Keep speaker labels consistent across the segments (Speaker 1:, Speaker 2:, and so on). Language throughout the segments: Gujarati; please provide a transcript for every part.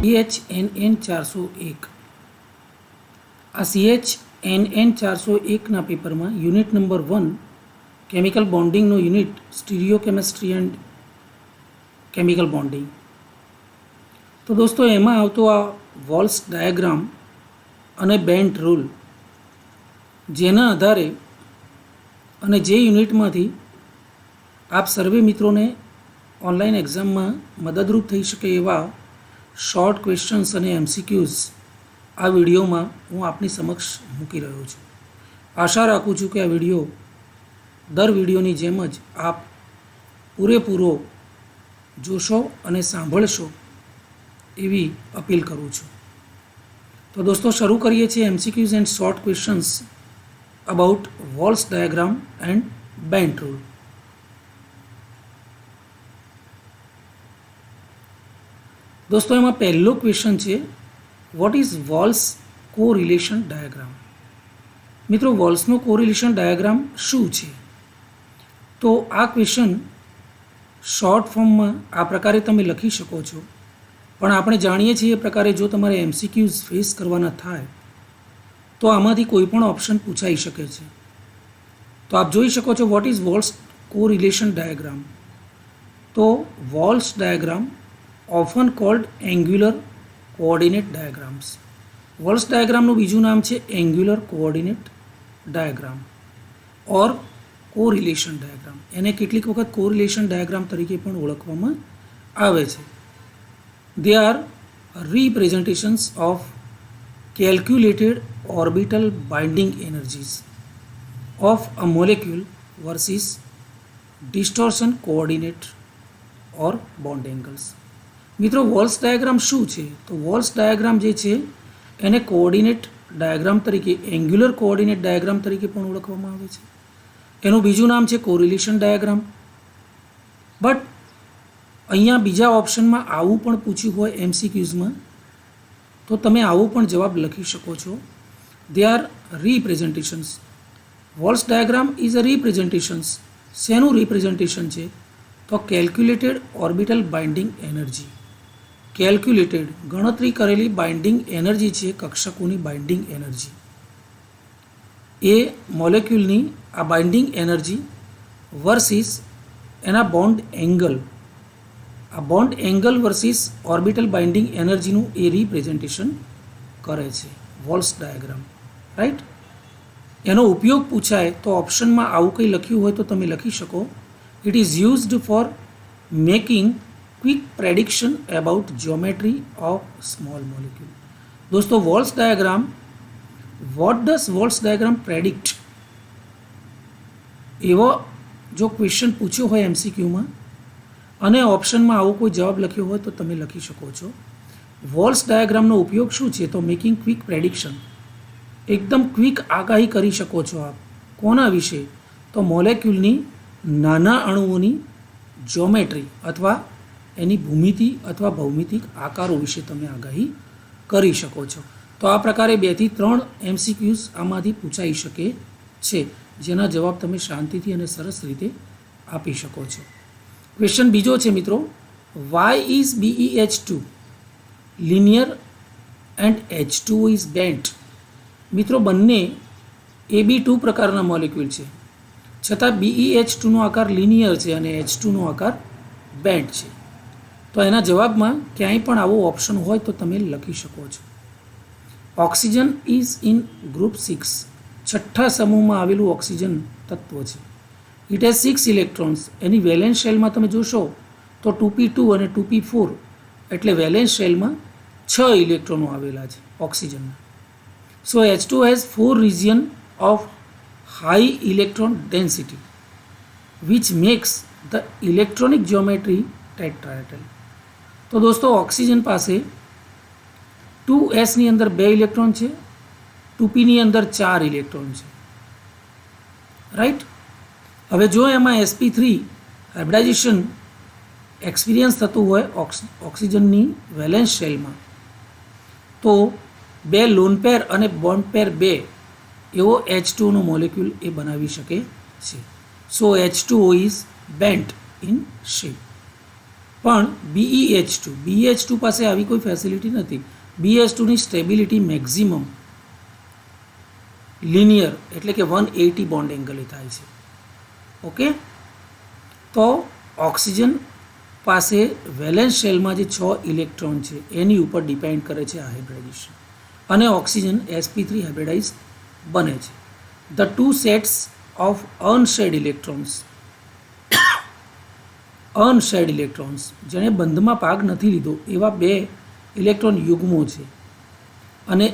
Speaker 1: CHNN 401 આ CHNN 401 પેપરમાં યુનિટ નંબર 1 કેમિકલ બોન્ડિંગનો unit stereochemistry and chemical bonding. તો દોસ્તો એમાં આવતો આ વોલ્સ ડાયાગ્રામ અને બેન્ટ રૂલ, જેના આધારે અને જે યુનિટમાંથી આપ સર્વે મિત્રોને ઓનલાઈન એક્ઝામમાં મદદરૂપ થઈ શકે એવા શોર્ટ ક્વેશ્ચન્સ અને MCQs આ વિડીયોમાં હું આપની સમક્ષ મૂકી રહ્યો છું. આશા રાખું છું કે આ વિડીયો દર વિડીયોની જેમ જ આપ પૂરેપૂરો જોશો અને સાંભળશો એવી અપીલ કરું છું. તો દોસ્તો શરૂ કરીએ છીએ MCQs and short questions about walls diagram and bent rule. દોસ્તો એમાં પહેલો ક્વેશ્ચન છે, vote is Walsh correlation diagram. મિત્રો, વોલ્સનો કોરિલેશન ડાયાગ્રામ શું છે? તો આ ક્વેશ્ચન શોર્ટ ફોર્મમાં આ પ્રકારે તમે લખી શકો છો, પણ આપણે જાણીએ છીએ એ પ્રકારે જો તમારે MCQs ફેસ કરવાના થાય તો આમાંથી કોઈ પણ ઓપ્શન પૂછાઈ શકે છે. તો આપ જોઈ શકો છો, what is Walsh correlation diagram. તો Walsh diagram often called angular coordinate diagrams. Walsh ડાયાગ્રામનું બીજું નામ છે angular coordinate diagram or correlation diagram. એને કેટલીક વખત કોરિલેશન ડાયાગ્રામ તરીકે પણ ઓળખવામાં આવે છે. They are representations of calculated orbital binding energies of a molecule versus distortion coordinate or bond angles. મિત્રો, વોલ્સ ડાયાગ્રામ શું છે? તો વોલ્સ ડાયાગ્રામ જે છે એને કોઓર્ડિનેટ ડાયાગ્રામ તરીકે, એંગ્યુલર કોઓર્ડિનેટ ડાયાગ્રામ તરીકે પણ ઓળખવામાં આવે છે. એનું બીજું નામ છે કોરિલેશન ડાયાગ્રામ. બટ અહીંયા બીજા ઓપ્શનમાં આવું પણ પૂછ્યું હોય MCQsમાં તો તમે આવો પણ જવાબ લખી શકો છો. They are representations. Walsh diagram is a representations. શેનું રિપ્રેઝન્ટેશન છે? તો calculated orbital binding energy. Calculated ગણતરી કરેલી બાઇન્ડિંગ એનર્જી છે, કક્ષકોની બાઇન્ડિંગ એનર્જી. એ મોલેક્યુલની આ બાઇન્ડિંગ એનર્જી વર્સિસ એના બોન્ડ એંગલ. આ bond angle versus orbital binding એનર્જીનું એ રિપ્રેઝન્ટેશન કરે છે વોલ્સ ડાયાગ્રામ. રાઈટ? એનો ઉપયોગ પૂછાય તો ઓપ્શનમાં આવું કંઈ લખ્યું હોય તો તમે લખી શકો, it is used for making quick prediction about geometry of small molecule. દોસ્તો, Walsh diagram, what does Walsh diagram predict? એવો જો ક્વેશ્ચન પૂછ્યો હોય MCQમાં અને ઓપ્શનમાં આવો કોઈ જવાબ લખ્યો હોય તો તમે લખી શકો છો. વોલ્સ ડાયાગ્રામનો ઉપયોગ શું છે? તો મેકિંગ ક્વિક પ્રેડિક્શન. એકદમ ક્વિક આગાહી કરી શકો છો આપ. કોના વિશે? તો મોલેક્યુલની નાના અણુઓની જ્યોમેટ્રી અથવા એની ભૂમિતિ અથવા ભૌમિતિક આકારો વિશે તમે આગાહી કરી શકો છો. તો આ પ્રકારે 2 થી 3 MCQs આમાંથી પૂછાઈ શકે છે, જેના જવાબ તમે શાંતિથી અને સરસ રીતે આપી શકો છો. ક્વેશ્ચન બીજો છે મિત્રો, why is BeH2 linear and H2O is bent. મિત્રો, બંને AB2 પ્રકારના મોલેક્યુલ છે, છતાં BeH2નો આકાર લિનિયર છે અને H2નો આકાર બેન્ટ છે. તો એના જવાબમાં ક્યાંય પણ આવો ઓપ્શન હોય તો તમે લખી શકો છો. Oxygen is in group 6. છઠ્ઠા સમૂહમાં આવેલું ઓક્સિજન તત્વ છે. It has 6 electrons. એની વેલેન્સ શેલમાં તમે જોશો તો 2p2 અને 2p4, એટલે વેલેન્સ શેલમાં 6 ઇલેક્ટ્રોનો આવેલા છે ઓક્સિજનના. સો H2 has 4 region of high electron density which max the electronic geometry tetrahedral. તો દોસ્તો, ઓક્સિજન પાસે 2s ની અંદર 2 ઇલેક્ટ્રોન છે, 2pની અંદર 4 ઇલેક્ટ્રોન છે. રાઈટ? હવે જો એમાં sp3 હાઇબ્રિડાઇઝેશન એક્સપિરિયન્સ થતું હોય ઓક્સિજનની વેલેન્સ શેલમાં, તો 2 લોન પેર અને બોન્ડ પેર 2 એવો H2નો મોલેક્યુલ એ બનાવી શકે છે. સો H2O is bent in shape. પણ BeH2 પાસે આવી કોઈ ફેસિલિટી નથી. BeH2ની સ્ટેબિલિટી મેક્ઝિમમ લિનિયર એટલે કે 180 બોન્ડ એંગલે થાય છે. ઓકે, તો ઓક્સિજન પાસે વેલેન્સ શેલમાં જે 6 ઇલેક્ટ્રોન છે એની ઉપર ડિપેન્ડ કરે છે આ હાઇબ્રિડાઇઝેશન, અને ઓક્સિજન sp3 હાઇબ્રિડાઇઝ બને છે. The two sets of unshared electrons જેણે બંધમાં ભાગ નથી લીધો એવા 2 ઇલેક્ટ્રોન યુગ્મો છે, અને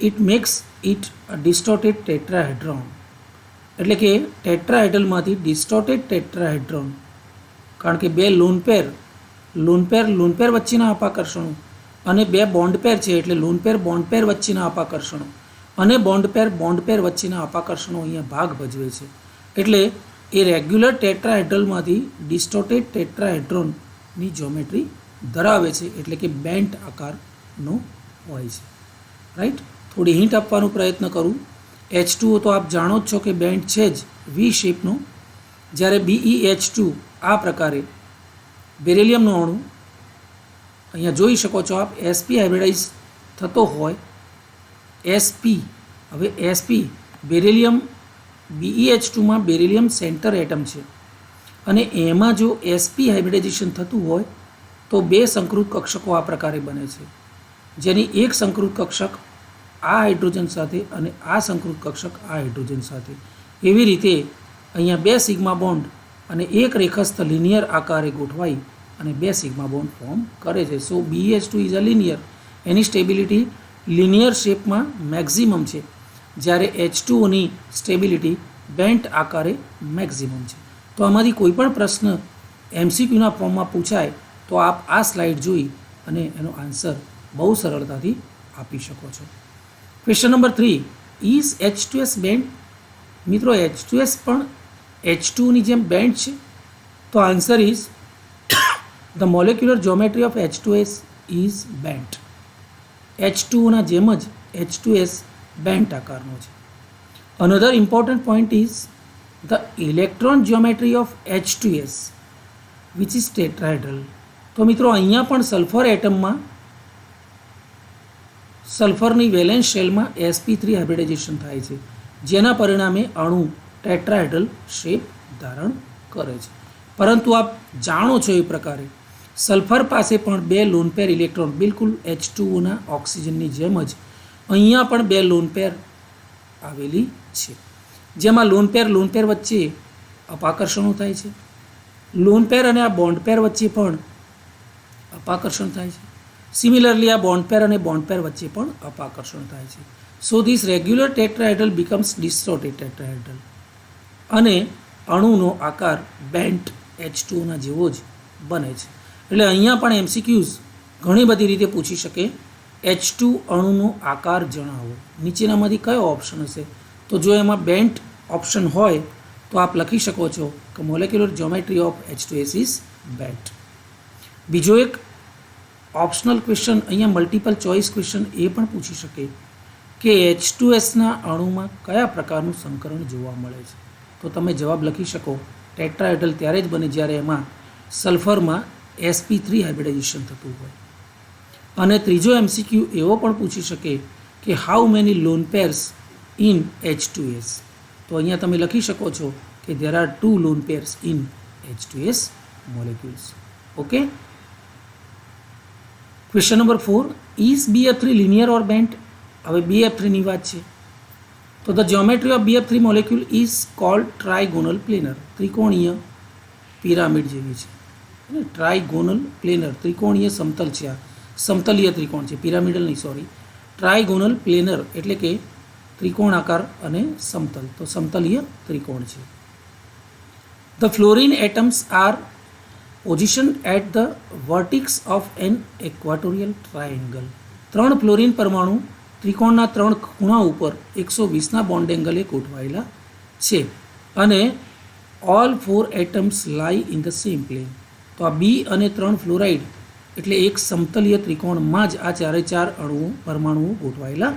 Speaker 1: it max it a distorted tetrahedron. એટલે કે ટેટ્રાહેડ્રલમાંથી ડિસ્ટોર્ટેડ ટેટ્રાહેડ્રોન, કારણ કે 2 લોન પેર વચ્ચેના અપાકર્ષણો અને 2 બોન્ડ પેર છે, એટલે લોન પેર વચ્ચેના અપાકર્ષણો અને બોન્ડ પેર વચ્ચેના અપાકર્ષણો અહીંયા ભાગ ભજવે છે. એટલે એ રેગ્યુલર ટેટ્રાહેડ્રલમાંથી ડિસ્ટોર્ટેડ ટેટ્રાહેડ્રોનની જ્યોમેટ્રી ધરાવે છે, એટલે કે બેન્ટ આકારનો હોય છે. રાઈટ, થોડી હિન્ટ આપવાનો પ્રયત્ન કરું. H2O તો આપ જાણો જ છો કે બેન્ટ છે જ વી શેપનો. જ્યારે BeH2 આ પ્રકારે બેરિલિયમનો અણુ અહીંયા જોઈ શકો છો આપ, sp હાઇબ્રિડાઇઝ થતો હોય. sp બેરિલિયમ BeH2માં બેરિલિયમ સેન્ટર એટમ છે, અને એમાં જો sp હાઇબ્રિડાઇઝેશન થતું હોય તો 2 સંકૃત કક્ષકો આ પ્રકારે બને છે, જેની એક સંકૃત કક્ષક આ હાઇડ્રોજન સાથે અને આ સંકૃત કક્ષક આ હાઇડ્રોજન સાથે. એવી રીતે અહીંયા 2 સિગ્મા બોન્ડ અને એક રેખસ્થ લિનિયર આકારે ગોઠવાઈ અને 2 સિગ્મા બોન્ડ ફોર્મ કરે છે. So BeH2 is a linear, એની સ્ટેબિલિટી લિનિયર શેપમાં મેક્ઝિમમ છે, જ્યારે H2Oની સ્ટેબિલિટી બેન્ટ આકારે મેક્ઝિમમ છે. તો આમાંથી કોઈ પણ પ્રશ્ન MCQના ફોર્મમાં પૂછાય તો આપ આ સ્લાઇડ જોઈ અને એનો આન્સર બહુ સરળતાથી આપી શકો છો. Question number 3, is H2S bend? મિત્રો H2S પણ H2ની જેમ બેન્ડ છે? તો answer is the molecular geometry of H2S is bent. H2Oના જેમ જ H2S બેન્ટ આકારનો છે. Another important point is the electron geometry of H2S which is tetrahedral. તો મિત્રો અહીંયા પણ સલ્ફર એટમમાં સલ્ફરની વેલેન્સ શેલમાં sp3 હાઇબ્રિડાઇઝેશન થાય છે, જેના પરિણામે અણુ ટેટ્રાહેડ્રલ શેપ ધારણ કરે છે. પરંતુ આપ જાણો છો એ પ્રકારે સલ્ફર પાસે પણ 2 લોન પેર ઇલેક્ટ્રોન, બિલકુલ H2Oના ઓક્સિજનની જેમ જ અહીંયા પણ 2 લોન પેર આવેલી છે, જેમાં લોન પેર વચ્ચે અપાકર્ષણો થાય છે. લોન પેર અને આ બોન્ડ પેર વચ્ચે પણ અપાકર્ષણ થાય છે. સિમિલરલી આ બોન્ડ પેર અને બોન્ડ પેર વચ્ચે પણ અપાકર્ષણ થાય છે. So this regular tetrahedral becomes distorted tetrahedral, અને અણુનો આકાર બેન્ટ H2Oના જેવો જ બને છે. એટલે અહીંયા પણ MCQs ઘણી બધી રીતે પૂછી શકે. H2 અણુનો આકાર જણાવો, નીચેનામાંથી કયો ઓપ્શન હશે? તો જો એમાં બેન્ટ ઓપ્શન હોય તો આપ લખી શકો છો કે molecular geometry of H2S is bent. બીજો એક ઓપ્શનલ ક્વેશ્ચન, અહીંયા મલ્ટિપલ ચોઇસ ક્વેશ્ચન એ પણ પૂછી શકે કે H2Sના અણુમાં કયા પ્રકારનું સંકરણ જોવા મળે છે? તો તમે જવાબ લખી શકો ટેટ્રાહેડ્રલ ત્યારે જ બને જ્યારે એમાં સલ્ફરમાં sp3 હાઇબ્રિડાઇઝેશન થતું હોય. અને ત્રીજો MCQ એવો પણ પૂછી શકે કે how many loan pairs in H2S? તો અહીંયા તમે લખી શકો છો કે there are 2 lone pairs in H2S molecules. Okay. Question number 4, is BF3 linear or bent? હવે BF3ની વાત છે તો the geometry of BF3 molecule is called trigonal planar. ત્રિકોણીય પિરામિડ જેવી છે, અને ટ્રાયગોનલ પ્લેનર ત્રિકોણીય સમતલ છે. આ સમતલીય ત્રિકોણ છે, પિરામિડલ નહીં, સોરી. ટ્રાયગોનલ પ્લેનર એટલે કે ત્રિકોણાકાર અને સમતલ, તો સમતલીય ત્રિકોણ છે. The fluorine atoms are position at the vertex of an equatorial triangle. 3 fluorine પરમાણુ ત્રિકોણના 3 ખૂણા ઉપર 120ના બોન્ડ એંગલે ગોઠવાયેલા છે, અને ઓલ 4 એટમ્સ લાઈ ઇન ધ સેમ પ્લેન. તો આ B અને 3 ફ્લોરાઇડ એટલે એક સમતલીય ત્રિકોણમાં જ આ 4 પરમાણુઓ ગોઠવાયેલા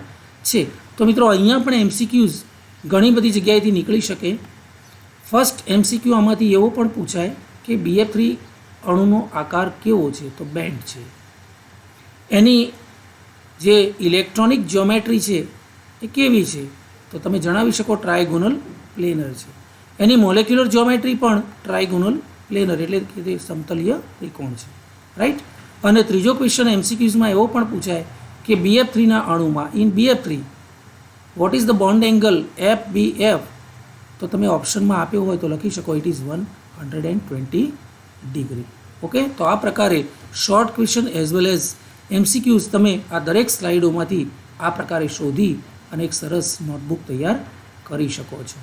Speaker 1: છે. તો મિત્રો અહીંયા પણ MCQs ઘણી બધી જગ્યાએથી નીકળી શકે. ફર્સ્ટ MCQ આમાંથી એવો પણ પૂછાય કે BF3 અણુનો આકાર કેવો છે? તો બેન્ડ છે. એની જે ઇલેક્ટ્રોનિક જ્યોમેટ્રી છે એ કેવી છે? તો તમે જણાવી શકો ટ્રાયગોનલ પ્લેનર છે. એની મોલેક્યુલર જ્યોમેટ્રી પણ ટ્રાયગોનલ પ્લેનર એટલે કે તે સમતલીય ત્રિકોણ છે, રાઈટ. અને ત્રીજો ક્વેશ્ચન એમસીક્યુઝમાં એવો પણ પૂછાય કે BF3ના અણુમાં in BF3 what is the bond angle FBF? તો તમે ઓપ્શનમાં આપ્યો હોય તો લખી શકો ઇટ ઇઝ 120 ડિગ્રી. ઓકે, તો આ પ્રકારે short question as well as MCQs તમે આ દરેક સ્લાઇડોમાંથી આ પ્રકારે શોધી અને એક સરસ નોટબુક તૈયાર કરી શકો છો.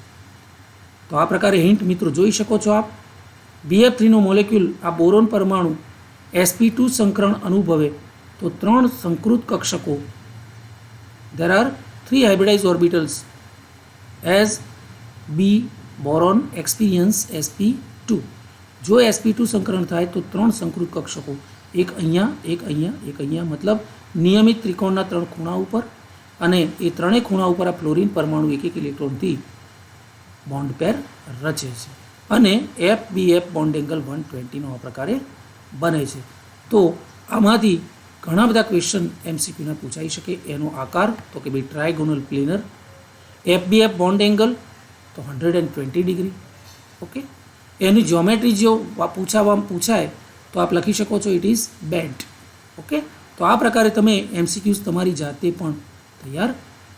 Speaker 1: તો આ પ્રકારે હિન્ટ મિત્રો જોઈ શકો છો આપ. BF3નો મોલેક્યુલ આ બોરોન પરમાણુ sp2 સંકરણ અનુભવે તો 3 સંકૃત કક્ષકો, there are 3 hybridized orbitals as B boron experience sp2. જો sp2 સંકરણ થાય તો 3 સંકૃત કક્ષકો, એક અહીંયા, એક અહીંયા, એક અહીંયા, મતલબ નિયમિત ત્રિકોણના 3 ખૂણા ઉપર, અને એ ત્રણેય ખૂણા ઉપર આ ફ્લોરિન પરમાણુ એક ઇલેક્ટ્રોનથી બોન્ડ પેર રચે છે અને FBF બોન્ડ એંગલ 120નો આ પ્રકારે બને છે. તો આમાંથી ઘણા બધા ક્વેશ્ચન એમસીક્યુના પૂછાઈ શકે. એનો આકાર તો કે ભાઈ ટ્રાયગોનલ પ્લેનર, FBF બોન્ડ એંગલ તો 120 ડિગ્રી. ઓકે, એની જ્યોમેટ્રી જો પૂછાય તો આપ લખી શકો છો ઇટ ઇઝ બેન્ટ. ઓકે, તો આ પ્રકારે તમે એમસીક્યુઝ તમારી જાતે પણ તૈયાર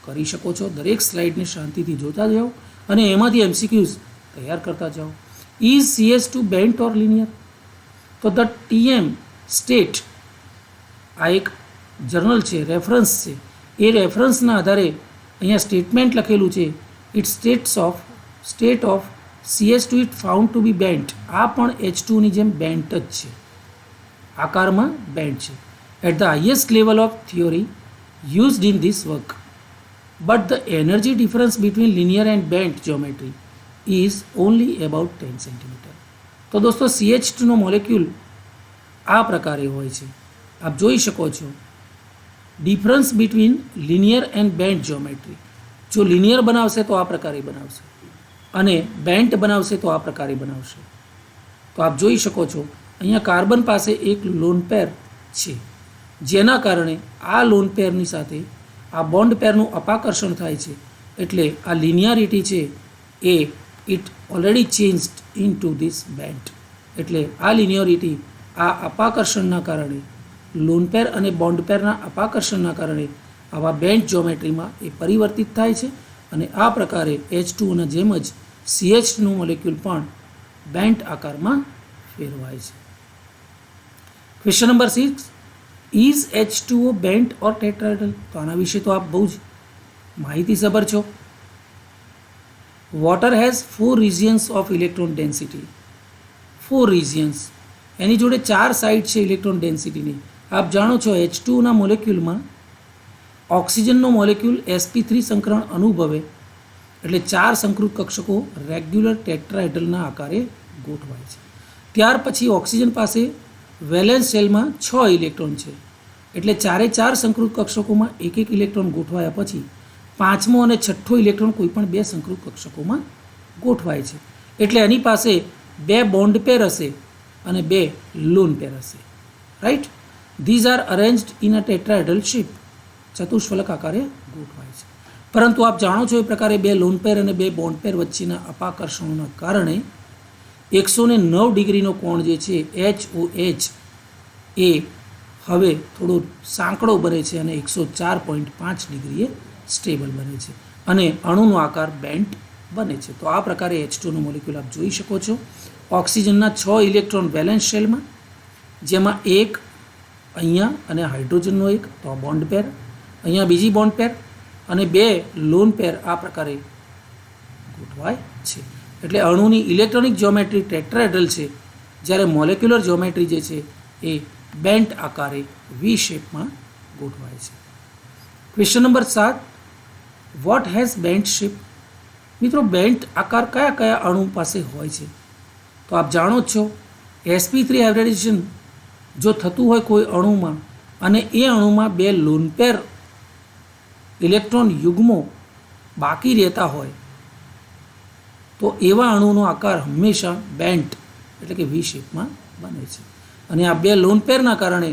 Speaker 1: કરી શકો છો. દરેક સ્લાઇડને શાંતિથી જોતા જાઓ અને એમાંથી એમસીક્યુઝ તૈયાર કરતા જાઓ. Is CH2 bent or linear? તો ધ TM સ્ટેટ, આ એક જર્નલ છે, રેફરન્સ છે. એ રેફરન્સના આધારે અહીંયા સ્ટેટમેન્ટ લખેલું છે it state of CH2 it found to be bent. આ પણ H2ની જેમ બેન્ટ જ છે, આકારમાં બેન્ટ છે. At the highest level of theory used in this work, but the energy difference between linear and bent geometry is only about 10 centimetre. તો દોસ્તો CH2નો મોલેક્યુલ આ પ્રકારે હોય છે. આપ જોઈ શકો છો difference between linear and bent geometry. જો લિનિયર બનાવશે તો આ પ્રકારે બનાવશે અને બેન્ટ બનાવશે તો આ પ્રકારે બનાવશે. તો આપ જોઈ શકો છો અહીંયા કાર્બન પાસે એક લોન પેર છે, જેના કારણે આ લોન પેરની સાથે આ બોન્ડ પેરનું અપાકર્ષણ થાય છે. એટલે આ લિનિયારિટી છે એ it already changed into this bent. એટલે આ લિનિયરિટી આ અપાકર્ષણના કારણે, લોન પેર અને બોન્ડ પેરના અપાકર્ષણના કારણે આવા બેન્ટ જ્યોમેટ્રીમાં એ પરિવર્તિત થાય છે અને આ પ્રકારે H2ઓના જેમ જ CH2નું મોલેક્યુલ પણ બેન્ટ આકારમાં ફેરવાય છે. Question number 6, is H2O bent or tetrahedral? તો આના વિશે તો આપ બહુ જ માહિતીસભર છો. Water has 4 regions of electron density. 4 regions, એની જોડે 4 સાઇડ છે ઇલેક્ટ્રોન ડેન્સિટીની. આપ જાણો છો H2ઓના મોલેક્યુલમાં ઓક્સિજનનો મોલેક્યુલ sp3 સંકરણ અનુભવે એટલે 4 સંકૃત કક્ષકો રેગ્યુલર ટેટ્રાહેડ્રલના આકારે ગોઠવાય છે. ત્યાર પછી ઓક્સિજન પાસે વેલેન્સ શેલમાં 6 ઇલેક્ટ્રોન છે એટલે 4 સંકૃત કક્ષકોમાં એક ઇલેક્ટ્રોન ગોઠવાયા પછી 5મો અને 6ઠ્ઠો ઇલેક્ટ્રોન કોઈપણ 2 સંકૃત કક્ષકોમાં ગોઠવાય છે. એટલે એની પાસે 2 બોન્ડ પેર હશે અને 2 લોન પેર હશે, right. These are arranged in a tetrahedral shape, ચતુષ્ફલક આકારે ગોઠવાય છે. પરંતુ આપ જાણો છો એ પ્રકારે 2 લોન પેર અને 2 બોન્ડ પેર વચ્ચેના અપાકર્ષણોના કારણે 109 ડિગ્રીનો કોણ જે છે HOH એ હવે થોડો સાંકડો બને છે અને 104.5 ડિગ્રીએ સ્ટેબલ બને છે અને અણુનો આકાર બેન્ટ બને છે. તો આ પ્રકારે H2નો મોલેક્યુલ આપ જોઈ શકો છો. ઓક્સિજનના 6 ઇલેક્ટ્રોન વેલેન્સ શેલમાં, જેમાં એક અહીંયા અને હાઇડ્રોજનનો એક, તો આ બોન્ડ પેર, અહીંયા બીજી બોન્ડ પેર અને 2 લોન પેર આ પ્રકારે ગોઠવાય છે. એટલે અણુની ઇલેક્ટ્રોનિક જ્યોમેટ્રી ટેટ્રાહેડ્રલ છે, જ્યારે મોલેક્યુલર જ્યોમેટ્રી જે છે એ બેન્ટ આકારે વી શેપમાં ગોઠવાય છે. Question number 7, what has bent shape? મિત્રો બેન્ટ આકાર કયા કયા અણુ પાસે હોય છે? તો આપ જાણો જ છો sp3 હાઇબ્રિડાઇઝેશન જો થતું હોય કોઈ અણુમાં અને એ અણુમાં 2 લોન પેર ઇલેક્ટ્રોન યુગ્મો બાકી રહેતા હોય તો એવા અણુનો આકાર હંમેશા બેન્ટ એટલે કે વી શેપમાં બને છે અને આ બે લોન પેરના કારણે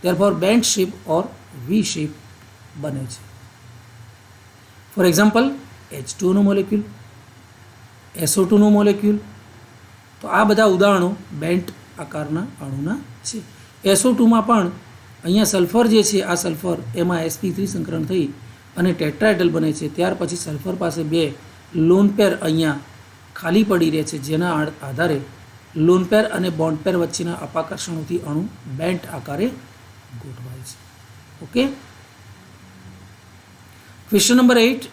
Speaker 1: therefore bent shape or V shape બને છે. ફોર એક્ઝામ્પલ H2O નો મોલેક્યુલ, SO2 નો મોલેક્યુલ, તો આ બધા ઉદાહરણો બેન્ટ આકારના અણુના છે. SO2માં પણ અહીંયા સલ્ફર જે છે આ સલ્ફર એમાં sp3 સંકરણ થઈ અને ટેટ્રાહેડ્રલ બને છે. ત્યાર પછી સલ્ફર પાસે બે લોન પેર અહીંયા ખાલી પડી રહે છે જેના આધારે લોન પેર અને બોન્ડ પેર વચ્ચેના અપાકર્ષણોથી અણુ બેન્ટ આકારે ગોઠવાય છે. Okay. Question number 8,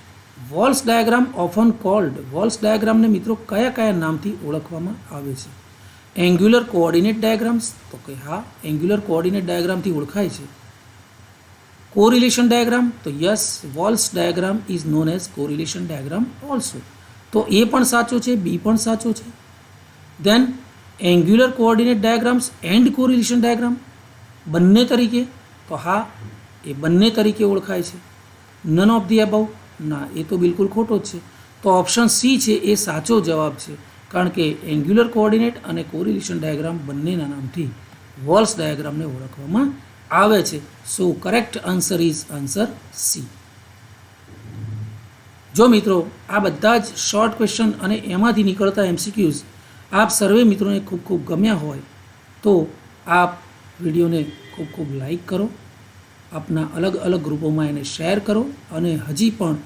Speaker 1: Walsh diagram often called. Walsh ડાયાગ્રામને મિત્રો કયા કયા નામથી ઓળખવામાં આવે છે? એંગ્યુલર કોઓર્ડિનેટ ડાયાગ્રામ્સ, તો કે હા, એંગ્યુલર કોઓર્ડિનેટ ડાયાગ્રામથી ઓળખાય છે. કોરિલેશન ડાયાગ્રામ, તો yes, Walsh diagram is known as correlation diagram also. તો એ પણ સાચો છે, બી પણ સાચો છે. Then angular coordinate diagrams and correlation diagram બંને તરીકે, તો હા, એ બંને તરીકે ઓળખાય છે. નન ઓફ ધી અબાઉ, ના, એ તો બિલકુલ ખોટો જ છે. તો ઓપ્શન સી છે એ સાચો જવાબ છે, કારણ કે એંગ્યુલર કોઓર્ડિનેટ અને કોરિલેશન ડાયાગ્રામ બંનેના નામથી વોલ્સ ડાયાગ્રામને ઓળખવામાં આવે છે. So correct answer is answer C. જો મિત્રો આ બધા જ શોર્ટ ક્વેશ્ચન અને એમાંથી નીકળતા MCQs આપ સર્વે મિત્રોને ખૂબ ખૂબ ગમ્યા હોય તો આપ વિડીયોને ખૂબ ખૂબ લાઈક કરો, આપના અલગ અલગ ગ્રુપોમાં એને શેર કરો અને હજી પણ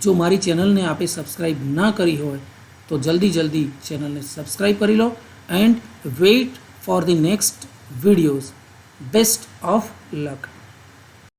Speaker 1: જો મારી ચેનલને આપે સબસ્ક્રાઈબ ના કરી હોય તો જલ્દી ચેનલને સબસ્ક્રાઈબ કરી લો and wait for the next videos. Best of luck.